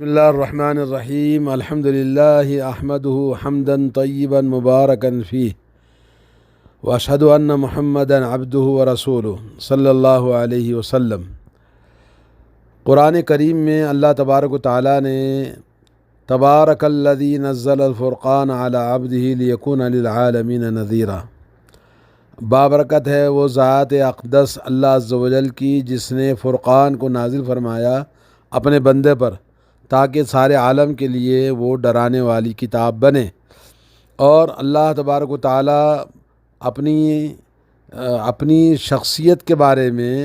بسم اللہ الرحمن الرحیم الحمد للہ احمدہ حمدا طیبا مبارکا فیہ واشہد ان محمدا عبدہ ورسولہ صلی اللہ علیہ وسلم۔ قرآن کریم میں اللہ تبارک و تعالیٰ نے تبارک الذی نزل الفرقان علی عبدہ لیکون للعالمین نذیرا، بابرکت ہے وہ ذات اقدس اللہ عز و جل کی جس نے فرقان کو نازل فرمایا اپنے بندے پر تاکہ سارے عالم کے لیے وہ ڈرانے والی کتاب بنے۔ اور اللہ تبارک و تعالیٰ اپنی شخصیت کے بارے میں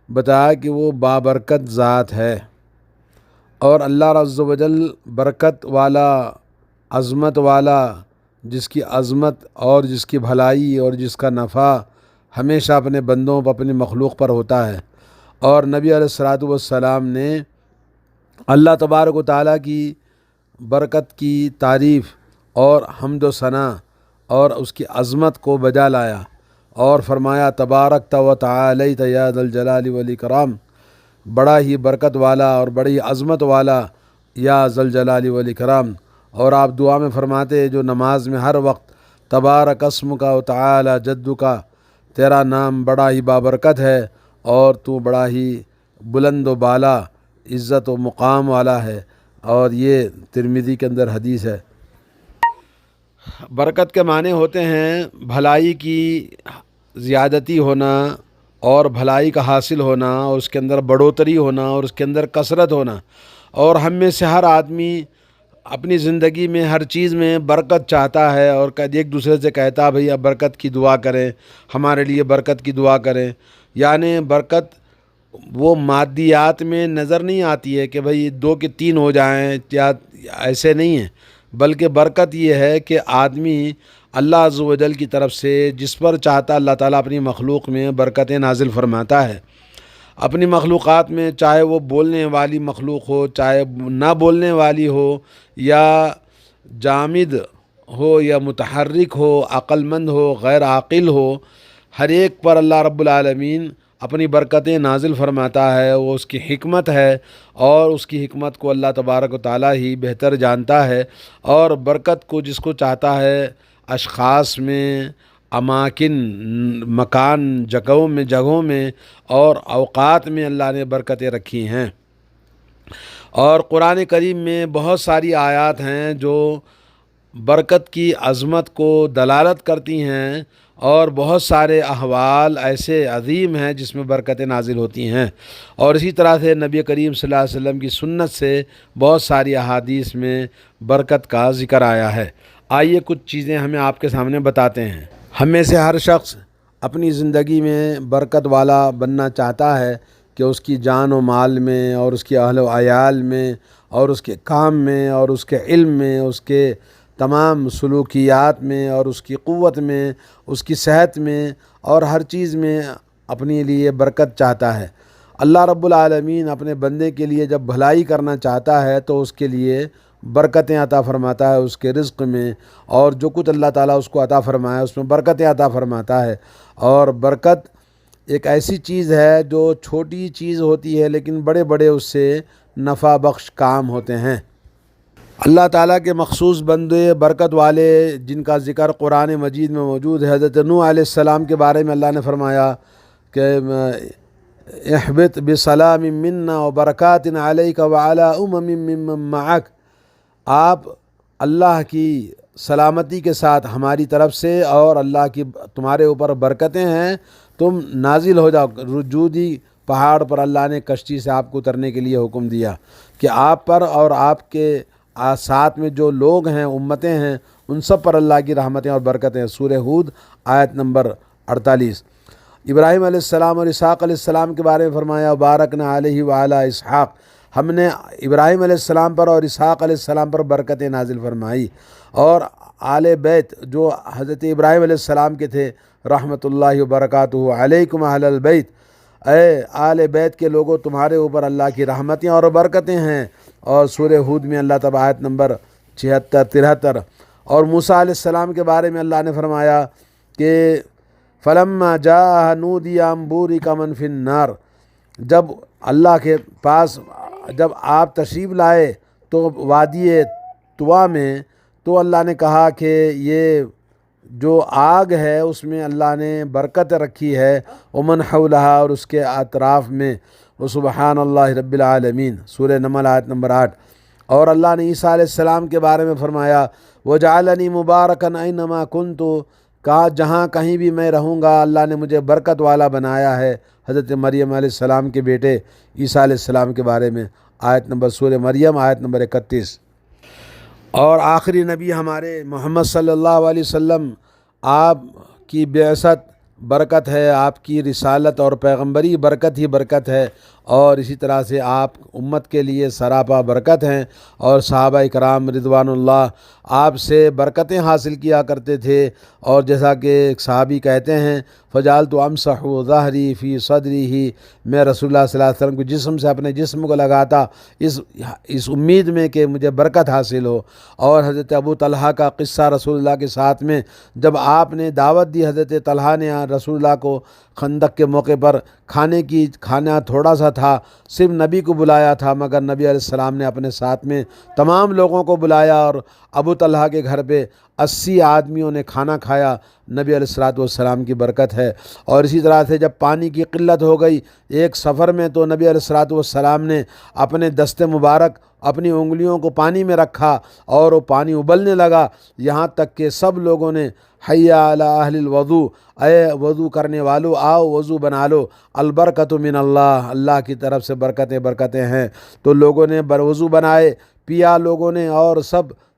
بتایا کہ وہ بابرکت ذات ہے، اور اللہ عز و جل برکت والا، عظمت والا، جس کی عظمت اور جس کی بھلائی اور جس کا نفع ہمیشہ اپنے بندوں پر، اپنی مخلوق پر ہوتا ہے۔ اور نبی علیہ الصلاۃ والسلام نے اللہ تبارک و تعالیٰ کی برکت کی تعریف اور حمد و ثنا اور اس کی عظمت کو بجا لایا اور فرمایا تبارکت و تعالیت یا ذا الجلال والاکرام، بڑا ہی برکت والا اور بڑی عظمت والا یا ذا الجلال والاکرام۔ اور آپ دعا میں فرماتے جو نماز میں ہر وقت تبارک اسمک و تعالی جدک، تیرا نام بڑا ہی بابرکت ہے اور تو بڑا ہی بلند و بالا، عزت و مقام والا ہے، اور یہ ترمذی کے اندر حدیث ہے۔ برکت کے معنی ہوتے ہیں بھلائی کی زیادتی ہونا اور بھلائی کا حاصل ہونا، اور اس کے اندر بڑھوتری ہونا اور اس کے اندر کثرت ہونا۔ اور ہم میں سے ہر آدمی اپنی زندگی میں ہر چیز میں برکت چاہتا ہے، اور ایک دوسرے سے کہتا ہے بھئی اب برکت کی دعا کریں، ہمارے لیے برکت کی دعا کریں۔ یعنی برکت وہ مادیات میں نظر نہیں آتی ہے کہ بھئی 2 کے 3 ہو جائیں، یا ایسے نہیں ہے، بلکہ برکت یہ ہے کہ آدمی اللہ عز و جل کی طرف سے جس پر چاہتا اللہ تعالیٰ اپنی مخلوق میں برکتیں نازل فرماتا ہے۔ اپنی مخلوقات میں چاہے وہ بولنے والی مخلوق ہو، چاہے نہ بولنے والی ہو، یا جامد ہو یا متحرک ہو، عقل مند ہو، غیر عاقل ہو، ہر ایک پر اللہ رب العالمین اپنی برکتیں نازل فرماتا ہے۔ وہ اس کی حکمت ہے، اور اس کی حکمت کو اللہ تبارک و تعالیٰ ہی بہتر جانتا ہے۔ اور برکت کو جس کو چاہتا ہے اشخاص میں، اماکن، مکان، جگہوں میں اور اوقات میں اللہ نے برکتیں رکھی ہیں۔ اور قرآن کریم میں بہت ساری آیات ہیں جو برکت کی عظمت کو دلالت کرتی ہیں، اور بہت سارے احوال ایسے عظیم ہیں جس میں برکتیں نازل ہوتی ہیں۔ اور اسی طرح سے نبی کریم صلی اللہ علیہ وسلم کی سنت سے بہت ساری احادیث میں برکت کا ذکر آیا ہے۔ آئیے کچھ چیزیں ہمیں آپ کے سامنے بتاتے ہیں۔ ہم میں سے ہر شخص اپنی زندگی میں برکت والا بننا چاہتا ہے کہ اس کی جان و مال میں، اور اس کی اہل و عیال میں، اور اس کے کام میں، اور اس کے علم میں، اس کے تمام سلوکیات میں، اور اس کی قوت میں، اس کی صحت میں، اور ہر چیز میں اپنے لیے برکت چاہتا ہے۔ اللہ رب العالمین اپنے بندے کے لیے جب بھلائی کرنا چاہتا ہے تو اس کے لیے برکتیں عطا فرماتا ہے اس کے رزق میں، اور جو کچھ اللہ تعالیٰ اس کو عطا فرمایا اس میں برکتیں عطا فرماتا ہے۔ اور برکت ایک ایسی چیز ہے جو چھوٹی چیز ہوتی ہے لیکن بڑے بڑے اس سے نفع بخش کام ہوتے ہیں۔ اللہ تعالیٰ کے مخصوص بندے برکت والے جن کا ذکر قرآن مجید میں موجود ہے، حضرت نوح علیہ السلام کے بارے میں اللہ نے فرمایا کہ احبط بسلام منا وبرکات علیک وعلی ممن معک، آپ اللہ کی سلامتی کے ساتھ ہماری طرف سے، اور اللہ کی تمہارے اوپر برکتیں ہیں، تم نازل ہو جاؤ۔ رجودی پہاڑ پر اللہ نے کشتی سے آپ کو اترنے کے لیے حکم دیا کہ آپ پر اور آپ کے ساتھ میں جو لوگ ہیں، امتیں ہیں، ان سب پر اللہ کی رحمتیں اور برکتیں۔ سورہ ہود آیت نمبر 48۔ ابراہیم علیہ السلام اور اسحاق علیہ السلام کے بارے میں فرمایا بارکنا علیہ وعلی اسحاق، ہم نے ابراہیم علیہ السلام پر اور اسحاق علیہ السلام پر برکتیں نازل فرمائی۔ اور آل بیت جو حضرت ابراہیم علیہ السلام کے تھے، رحمۃ اللہ وبرکاتہ علیکم اہل البیت، اے آل بیت کے لوگوں تمہارے اوپر اللہ کی رحمتیں اور برکتیں ہیں۔ اور سورہ ہود میں اللہ تبارک آیت نمبر 73۔ اور موسیٰ علیہ السلام کے بارے میں اللہ نے فرمایا کہ فلما جاء نودی ان بورک من فی النار، جب اللہ کے پاس جب آپ تشریف لائے تو وادی طوا میں، تو اللہ نے کہا کہ یہ جو آگ ہے اس میں اللہ نے برکت رکھی ہے، ومن حولہا، اور اس کے اطراف میں، وسبحان اللہ رب العالمین، سورہ نمل آیت نمبر 8۔ اور اللہ نے عیسیٰ علیہ السلام کے بارے میں فرمایا وجعلنی مبارکن اینما کنت، کہا جہاں کہیں بھی میں رہوں گا اللہ نے مجھے برکت والا بنایا ہے۔ حضرت مریم علیہ السلام کے بیٹے عیسیٰ علیہ السلام کے بارے میں، آیت نمبر سورہ مریم آیت نمبر 31۔ اور آخری نبی ہمارے محمد صلی اللہ علیہ وسلم، آپ کی بعثت برکت ہے، آپ کی رسالت اور پیغمبری برکت ہی برکت ہے، اور اسی طرح سے آپ امت کے لیے سراپا برکت ہیں۔ اور صحابہ کرام رضوان اللہ آپ سے برکتیں حاصل کیا کرتے تھے، اور جیسا کہ ایک صحابی کہتے ہیں فجعلت امسح ظہری فی صدری ہی، میں رسول اللہ صلی اللہ علیہ وسلم کے جسم سے اپنے جسم کو لگاتا اس امید میں کہ مجھے برکت حاصل ہو۔ اور حضرت ابو طلحہ کا قصہ رسول اللہ کے ساتھ میں، جب آپ نے دعوت دی حضرت طلحہ نے رسول اللہ کو خندق کے موقع پر، کھانا تھوڑا سا تھا، صرف نبی کو بلایا تھا، مگر نبی علیہ السلام نے اپنے ساتھ میں تمام لوگوں کو بلایا، اور ابو طلحہ کے گھر پہ 80 آدمیوں نے کھانا کھایا۔ نبی علیہ السلام کی برکت ہے۔ اور اسی طرح سے جب پانی کی قلت ہو گئی ایک سفر میں، تو نبی علیہ السلام نے اپنے دست مبارک اپنی انگلیوں کو پانی میں رکھا، اور وہ پانی ابلنے لگا، یہاں تک کہ سب لوگوں نے حی علی اہل الوضو، اے وضو کرنے والو آؤ وضو بنا لو، البرکت من اللہ، اللہ کی طرف سے برکتیں ہیں۔ تو لوگوں نے وضو بنائے، پیا لوگوں نے، اور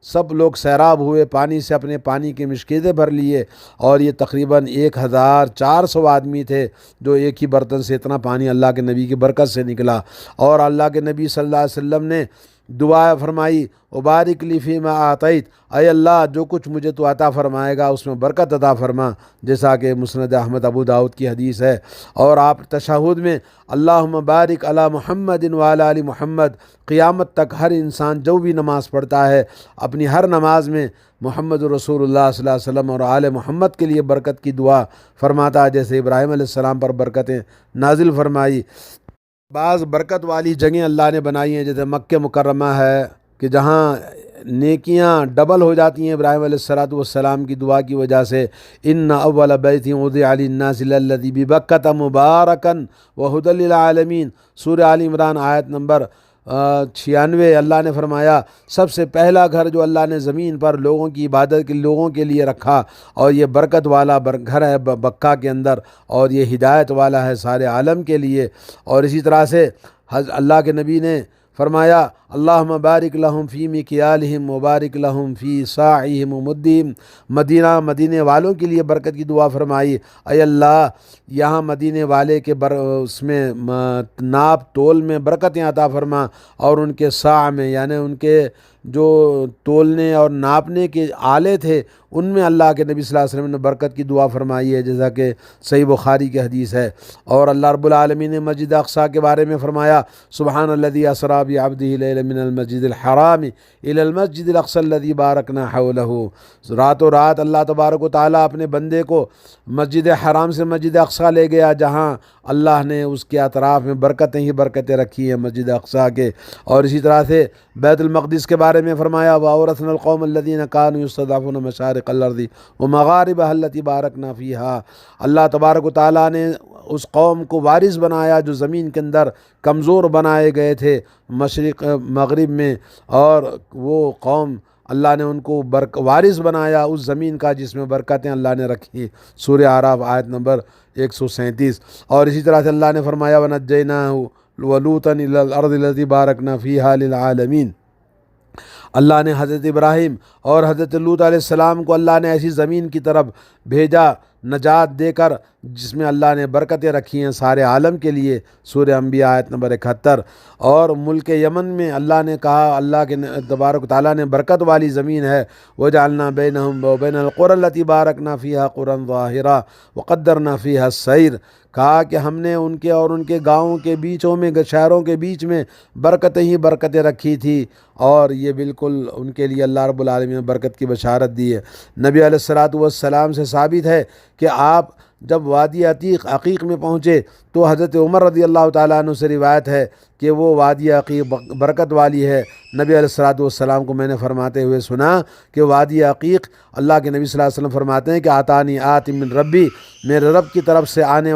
سب لوگ سیراب ہوئے پانی سے، اپنے پانی کی مشکیزیں بھر لیے۔ اور یہ تقریباً 1400 آدمی تھے جو ایک ہی برتن سے اتنا پانی اللہ کے نبی کی برکت سے نکلا۔ اور اللہ کے نبی صلی اللہ علیہ وسلم نے دعا فرمائی وبارک لی فیما آتیت، اے اللہ جو کچھ مجھے تو عطا فرمائے گا اس میں برکت عطا فرما، جیسا کہ مسند احمد ابو داؤد کی حدیث ہے۔ اور آپ تشہد میں اللہم بارک علی محمد وعلی آل محمد، قیامت تک ہر انسان جو بھی نماز پڑھتا ہے اپنی ہر نماز میں محمد رسول اللہ صلی اللہ علیہ وسلم اور آل محمد کے لیے برکت کی دعا فرماتا ہے، جیسے ابراہیم علیہ السلام پر برکتیں نازل فرمائی۔ بعض برکت والی جگہیں اللہ نے بنائی ہیں، جیسے مکہ مکرمہ ہے کہ جہاں نیکیاں ڈبل ہو جاتی ہیں ابراہیم علیہ السلام کی دعا کی وجہ سے۔ ان اول بیت وضع للناس للذی ببکۃ مبارکا وہدی للعالمین، سورہ آل عمران آیت نمبر 96۔ اللہ نے فرمایا سب سے پہلا گھر جو اللہ نے زمین پر لوگوں کی عبادت کے لوگوں کے لیے رکھا، اور یہ برکت والا گھر ہے بکہ کے اندر، اور یہ ہدایت والا ہے سارے عالم کے لیے۔ اور اسی طرح سے اللہ کے نبی نے فرمایا اللہم بارک لہم فی مکیالہم وبارک لہم فی صاعہم ومدہم، مدینے والوں کے لیے برکت کی دعا فرمائی، اے اللہ یہاں مدینے والے کے اس میں ناپ تول میں برکتیں عطا فرما، اور ان کے صاع میں یعنی ان کے جو تولنے اور ناپنے کے آلے تھے ان میں اللہ کے نبی صلی اللہ علیہ وسلم نے برکت کی دعا فرمائی ہے، جیسا کہ صحیح بخاری کی حدیث ہے۔ اور اللہ رب العالمین نے مسجد اقصیٰ کے بارے میں فرمایا سبحان الذی اسریٰ بعبدہ لیلا من المسجد الحرام الی المسجد الاقصی الذی بارکنا حولہ، راتوں رات اللہ تبارک و تعالیٰ اپنے بندے کو مسجد حرام سے مسجد اقصیٰ لے گیا، جہاں اللہ نے اس کے اطراف میں برکتیں ہی برکتیں رکھی ہیں مسجد اقصیٰ کے۔ اور اسی طرح سے بیت المقدس کے بارے میں فرمایا وَأَوْرَثْنَا الْقَوْمَ الَّذِينَ كَانُوا يُسْتَضْعَفُونَ مَشَارِقَ الْأَرْضِ وَمَغَارِبَهَا الَّتِي بَارَكْنَا فِيهَا، اللہ تبارک و تعالیٰ نے اس قوم کو وارث بنایا جو زمین کے اندر کمزور بنائے گئے تھے مشرق مغرب میں، اور وہ قوم اللہ نے ان کو وارث بنایا اس زمین کا جس میں برکتیں اللہ نے رکھی، سورہ اعراف آیت نمبر 137۔ اور اسی طرح سے اللہ نے فرمایا وَنَجَّيْنَاهُ وَلُوطًا إِلَى الْأَرْضِ الَّتِي بَارَكْنَا فِيهَا لِلْعَالَمِينَ، اللہ نے حضرت ابراہیم اور حضرت لوط علیہ السلام کو اللہ نے ایسی زمین کی طرف بھیجا نجات دے کر جس میں اللہ نے برکتیں رکھی ہیں سارے عالم کے لیے، سورہ انبیاء آیت نمبر 71۔ اور ملک یمن میں اللہ نے کہا اللہ کے تبارک تعالیٰ نے برکت والی زمین ہے، وَجَعَلْنَا بَيْنَهُمْ وَبَيْنَ الْقُرَى الَّتِي بَارَكْنَا فِيهَا قُرًى ظَاهِرًا وَقَدَّرْنَا فِيهَا السَّيْرَ، کہا کہ ہم نے ان کے اور ان کے گاؤں کے بیچوں میں شہروں کے بیچ میں برکتیں ہی برکتیں رکھی تھی، اور یہ بالکل ان کے لیے اللہ رب العالمین نے برکت کی بشارت دی ہے۔ نبی علیہ الصلوۃ والسلام سے ثابت ہے کہ آپ جب وادی عقیق میں پہنچے تو حضرت عمر رضی اللہ تعالیٰ عنہ سے روایت ہے کہ وہ وادی عقیق برکت والی ہے۔ نبی علیہ الصلوۃ والسلام کو میں نے فرماتے ہوئے سنا کہ وادی عقیق، اللہ کے نبی صلی اللہ علیہ وسلم فرماتے ہیں کہ آتانی آت من ربی، میرے رب کی طرف سے آنے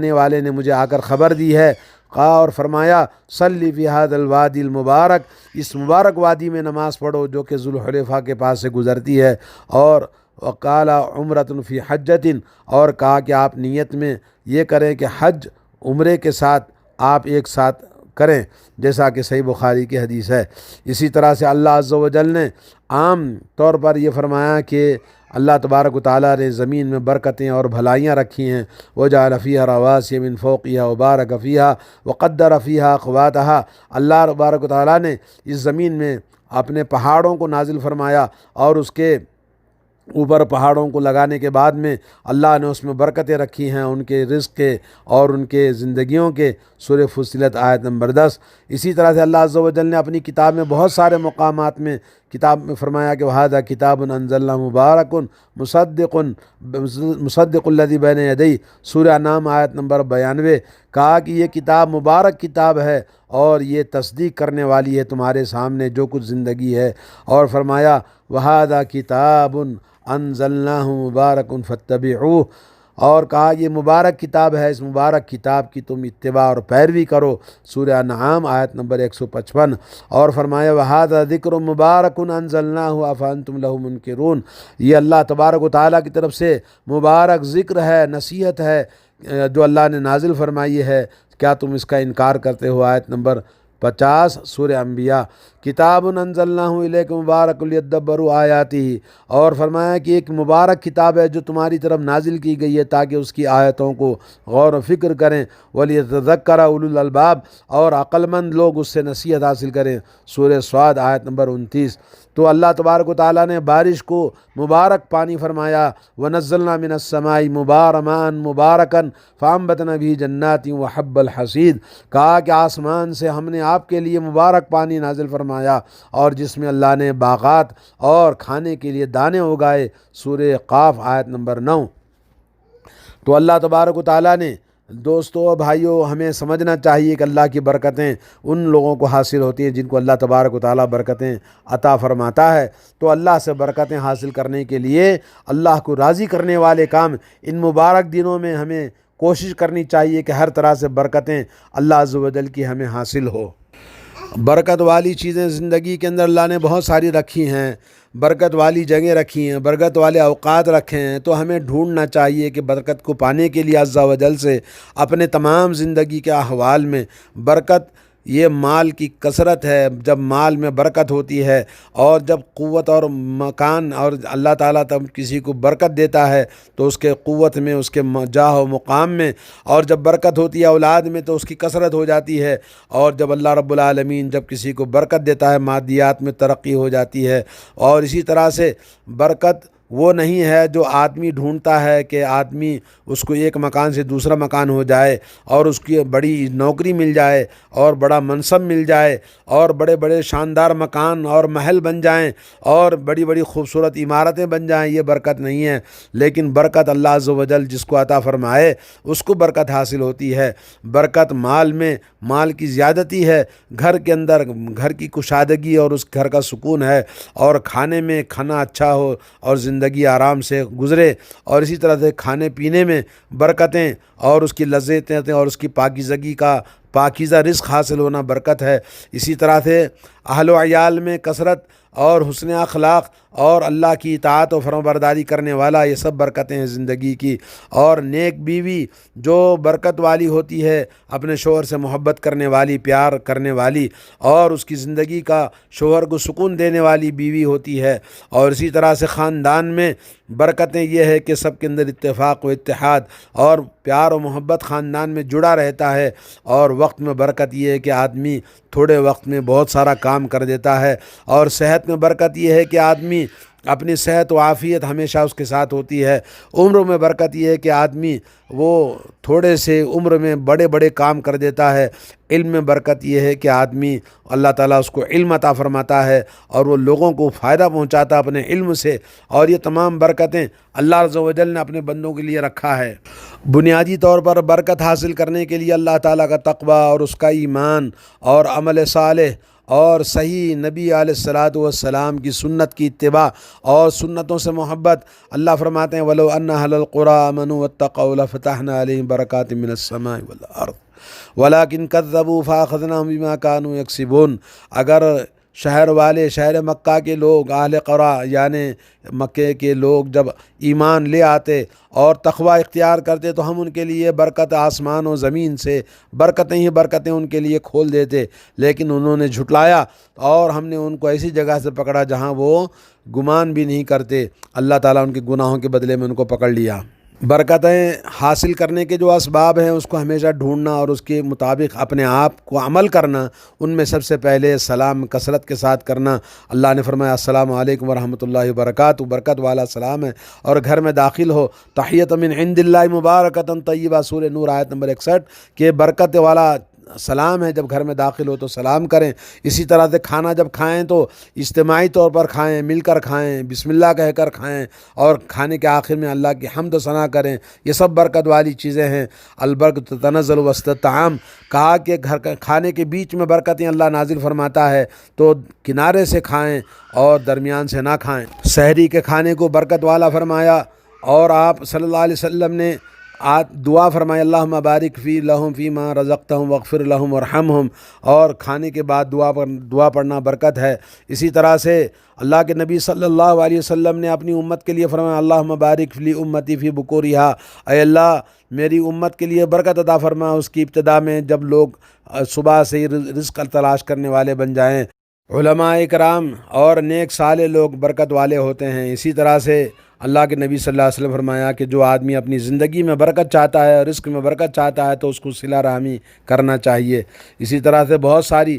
والے نے مجھے آ کر خبر دی ہے۔ اور فرمایا صلی فی ھذا الوادی المبارک، اس مبارک وادی میں نماز پڑھو جو کہ ذوالحلیفہ کے پاس سے گزرتی ہے۔ اور وقال عمرۃ فی حجۃ، اور کہا کہ آپ نیت میں یہ کریں کہ حج عمرے کے ساتھ آپ ایک ساتھ کریں، جیسا کہ صحیح بخاری کی حدیث ہے۔ اسی طرح سے اللہ عز و جل نے عام طور پر یہ فرمایا کہ اللہ تبارک و تعالیٰ نے زمین میں برکتیں اور بھلائیاں رکھی ہیں۔ وَجَعَلَ فِيهَا رَوَاسِيَ مِن فَوْقِهَا وَبَارَكَ فِيهَا وَقَدَّرَ فِيهَا أَقْوَاتَهَا، اللہ تبارک و تعالیٰ نے اس زمین میں اپنے پہاڑوں کو نازل فرمایا، اور اس کے اوپر پہاڑوں کو لگانے کے بعد میں اللہ نے اس میں برکتیں رکھی ہیں، ان کے رزق کے اور ان کے زندگیوں کے۔ سورہ فصلت آیت نمبر 10۔ اسی طرح سے اللہ عز و جل نے اپنی کتاب میں بہت سارے مقامات میں فرمایا کہ وَهَذَا كِتَابٌ أَنزَلْنَاهُ مُبَارَكٌ مُصَدِّقُ الَّذِي بَيْنَ يَدَيْهِ، سورہ انعام آیت نمبر 92۔ کہا کہ یہ کتاب مبارک کتاب ہے اور یہ تصدیق کرنے والی ہے تمہارے سامنے جو کچھ زندگی ہے۔ اور فرمایا وَهَذَا كِتَابٌ أَنزَلْنَاهُ مُبَارَكٌ فَاتَّبِعُوهُ، اور کہا یہ مبارک کتاب ہے، اس مبارک کتاب کی تم اتباع اور پیروی کرو، سورہ انعام آیت نمبر 155۔ اور فرمایا وَهَذَا ذِكْرٌ مُبَارَكٌ أَنزَلْنَاهُ أَفَأَنْتُمْ لَهُ مُنْكِرُونَ، یہ اللہ تبارک و تعالیٰ کی طرف سے مبارک ذکر ہے، نصیحت ہے جو اللہ نے نازل فرمائی ہے، کیا تم اس کا انکار کرتے ہو؟ آیت نمبر 50 سورہ انبیاء۔ کتاب انزلناہ الیک مبارک لیدبروا آیاتہ، اور فرمایا کہ ایک مبارک کتاب ہے جو تمہاری طرف نازل کی گئی ہے تاکہ اس کی آیتوں کو غور و فکر کریں، ولیتذکر اولو الالباب، اور عقل مند لوگ اس سے نصیحت حاصل کریں، سورہ صاد آیت نمبر 29۔ تو اللہ تبارک و تعالیٰ نے بارش کو مبارک پانی فرمایا، وَنَزَّلْنَا مِنَ السَّمَاءِ مُبَارَمًا مُبَارَكًا فَأَنبَتْنَا بِهِ جَنَّاتٍ وَحَبَّ الْحَصِيدِ، کہا کہ آسمان سے ہم نے آپ کے لیے مبارک پانی نازل فرمایا اور جس میں اللہ نے باغات اور کھانے کے لیے دانے اگائے، سورہ قاف آیت نمبر 9۔ تو اللہ تبارک و تعالیٰ نے دوستو اور بھائیوں ہمیں سمجھنا چاہیے کہ اللہ کی برکتیں ان لوگوں کو حاصل ہوتی ہیں جن کو اللہ تبارک و تعالیٰ برکتیں عطا فرماتا ہے۔ تو اللہ سے برکتیں حاصل کرنے کے لیے اللہ کو راضی کرنے والے کام ان مبارک دنوں میں ہمیں کوشش کرنی چاہیے کہ ہر طرح سے برکتیں اللہ عز و جل کی ہمیں حاصل ہو۔ برکت والی چیزیں زندگی کے اندر اللہ نے بہت ساری رکھی ہیں، برکت والی جگہیں رکھی ہیں، برکت والے اوقات رکھے ہیں، تو ہمیں ڈھونڈنا چاہیے کہ برکت کو پانے کے لیے عز و جل سے اپنے تمام زندگی کے احوال میں برکت، یہ مال کی کثرت ہے، جب مال میں برکت ہوتی ہے اور جب قوت اور مکان، اور اللہ تعالیٰ تب کسی کو برکت دیتا ہے تو اس کے قوت میں، اس کے جاہ و مقام میں، اور جب برکت ہوتی ہے اولاد میں تو اس کی کثرت ہو جاتی ہے، اور جب اللہ رب العالمین جب کسی کو برکت دیتا ہے مادیات میں ترقی ہو جاتی ہے۔ اور اسی طرح سے برکت وہ نہیں ہے جو آدمی ڈھونڈتا ہے کہ آدمی اس کو ایک مکان سے دوسرا مکان ہو جائے اور اس کی بڑی نوکری مل جائے اور بڑا منصب مل جائے اور بڑے بڑے شاندار مکان اور محل بن جائیں اور بڑی بڑی خوبصورت عمارتیں بن جائیں، یہ برکت نہیں ہے۔ لیکن برکت اللہ عز و جل جس کو عطا فرمائے اس کو برکت حاصل ہوتی ہے۔ برکت مال میں، مال کی زیادتی ہے، گھر کے اندر گھر کی کشادگی اور اس گھر کا سکون ہے، اور کھانے میں کھانا اچھا ہو اور زندگی آرام سے گزرے، اور اسی طرح سے کھانے پینے میں برکتیں اور اس کی لذتیں اور اس کی پاکیزگی کا پاکیزہ رزق حاصل ہونا برکت ہے۔ اسی طرح سے اہل و عیال میں کثرت اور حسن اخلاق اور اللہ کی اطاعت و فرمانبرداری کرنے والا، یہ سب برکتیں ہیں زندگی کی۔ اور نیک بیوی جو برکت والی ہوتی ہے، اپنے شوہر سے محبت کرنے والی، پیار کرنے والی، اور اس کی زندگی کا شوہر کو سکون دینے والی بیوی ہوتی ہے۔ اور اسی طرح سے خاندان میں برکتیں یہ ہے کہ سب کے اندر اتفاق و اتحاد اور پیار و محبت خاندان میں جڑا رہتا ہے۔ اور وقت میں برکت یہ ہے کہ آدمی تھوڑے وقت میں بہت سارا کام کر دیتا ہے۔ اور صحت میں برکت یہ ہے کہ آدمی اپنی صحت و عافیت ہمیشہ اس کے ساتھ ہوتی ہے۔ عمر میں برکت یہ ہے کہ آدمی وہ تھوڑے سے عمر میں بڑے بڑے کام کر دیتا ہے۔ علم میں برکت یہ ہے کہ آدمی اللہ تعالیٰ اس کو علم عطا فرماتا ہے اور وہ لوگوں کو فائدہ پہنچاتا ہے اپنے علم سے، اور یہ تمام برکتیں اللہ عز و جل نے اپنے بندوں کے لیے رکھا ہے۔ بنیادی طور پر برکت حاصل کرنے کے لیے اللہ تعالیٰ کا تقوی اور اس کا ایمان اور عمل صالح اور صحیح نبی علیہ الصلاۃ والسلام کی سنت کی اتباع اور سنتوں سے محبت۔ اللہ فرماتے ہیں وَلَوْ أَنَّ أَهْلَ الْقُرَىٰ آمَنُوا وَاتَّقَوْا لَفَتَحْنَا عَلَيْهِمْ بَرَكَاتٍ مِّنَ السَّمَاءِ وَالْأَرْضِ وَلَٰكِن كَذَّبُوا فَأَخَذْنَاهُم بِمَا كَانُوا يَكْسِبُونَ۔ اگر شہر والے، شہر مکہ کے لوگ، اہل قرا یعنی مکے کے لوگ جب ایمان لے آتے اور تقوی اختیار کرتے تو ہم ان کے لیے برکت آسمان و زمین سے برکتیں ہی برکتیں ان کے لیے کھول دیتے، لیکن انہوں نے جھٹلایا اور ہم نے ان کو ایسی جگہ سے پکڑا جہاں وہ گمان بھی نہیں کرتے۔ اللہ تعالیٰ ان کے گناہوں کے بدلے میں ان کو پکڑ لیا۔ برکتیں حاصل کرنے کے جو اسباب ہیں اس کو ہمیشہ ڈھونڈنا اور اس کے مطابق اپنے آپ کو عمل کرنا۔ ان میں سب سے پہلے سلام کثرت کے ساتھ کرنا۔ اللہ نے فرمایا السلام علیکم ورحمۃ اللہ وبرکاتہ، برکت والا سلام ہے، اور گھر میں داخل ہو تحیۃ من عند اللہ مبارکۃ طیبہ، سورہ نور آیت نمبر 61 کہ برکت والا سلام ہے، جب گھر میں داخل ہو تو سلام کریں۔ اسی طرح سے کھانا جب کھائیں تو اجتماعی طور پر کھائیں، مل کر کھائیں، بسم اللہ کہہ کر کھائیں، اور کھانے کے آخر میں اللہ کی حمد و ثنا کریں۔ یہ سب برکت والی چیزیں ہیں۔ البرکۃ تنزل وسط الطعام، کہا کہ گھر کھانے کے بیچ میں برکتیں اللہ نازل فرماتا ہے، تو کنارے سے کھائیں اور درمیان سے نہ کھائیں۔ سحری کے کھانے کو برکت والا فرمایا، اور آپ صلی اللہ علیہ وسلم نے دعا فرمائی اللہم بارک فی لہم فیما رزقتہم واغفر لہم ورحمہم، اور کھانے کے بعد دعا پڑھنا برکت ہے۔ اسی طرح سے اللہ کے نبی صلی اللہ علیہ وسلم نے اپنی امت کے لیے فرمایا اللہم بارک لی امتی فی بکورہا، اے اللہ میری امت کے لیے برکت عطا فرما اس کی ابتدا میں جب لوگ صبح سے ہی رزق تلاش کرنے والے بن جائیں۔ علماء اکرام اور نیک صالح لوگ برکت والے ہوتے ہیں۔ اسی طرح سے اللہ کے نبی صلی اللہ علیہ وسلم فرمایا کہ جو آدمی اپنی زندگی میں برکت چاہتا ہے، رزق میں برکت چاہتا ہے، تو اس کو صلہ رحمی کرنا چاہیے۔ اسی طرح سے بہت ساری